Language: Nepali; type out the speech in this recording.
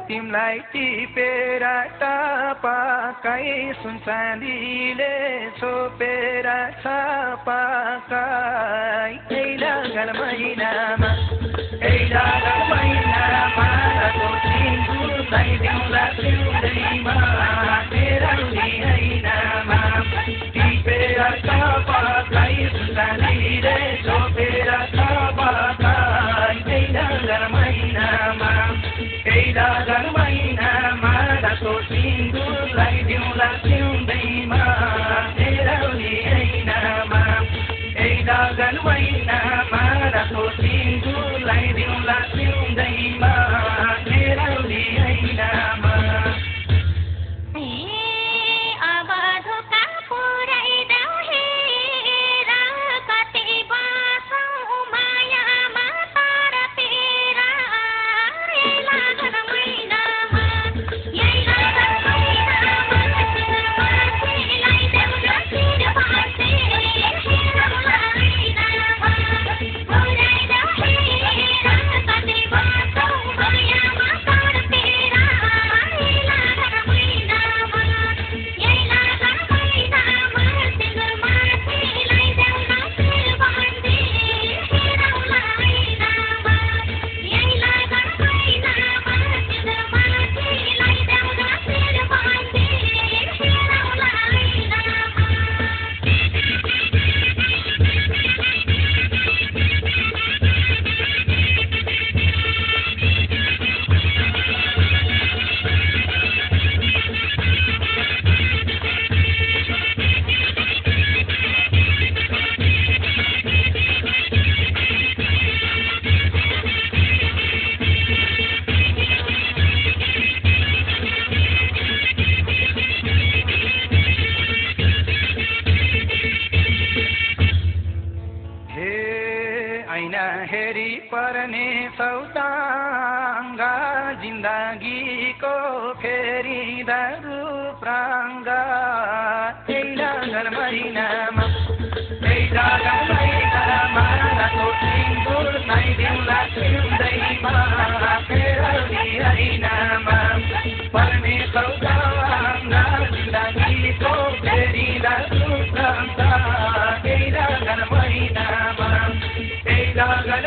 तिमलाई टिपेर टापाकै सुनचाँदीले छोपेर छापाकै लगन महिनामा रातो सिन्दुरलाई देउला सिउँदैमा तेराउली हैनामा टिपेर टापाकै सुनचाँदीले छोपेर छापाकै लगन महिनामा लगन महिनामा रातो सिन्दुरलाई देउला सिउँदैमा तेराउली हैनामा लगन महिनामा रातो सिन्दुरलाई देउला सिउँदैमा तेराउली हैनामा हेरी पर्ने सौदाङ्गा जिन्दगीको फेरि दारु प्राङ्गा लगन महिनामा रातो सिन्दुरलाई देउला सिउँदैमा तेराउली हैनामा पर्ने सौदाङ्गा जिन्दगीको फेरि दारु प्राङ्गा लगन महिनामा लगन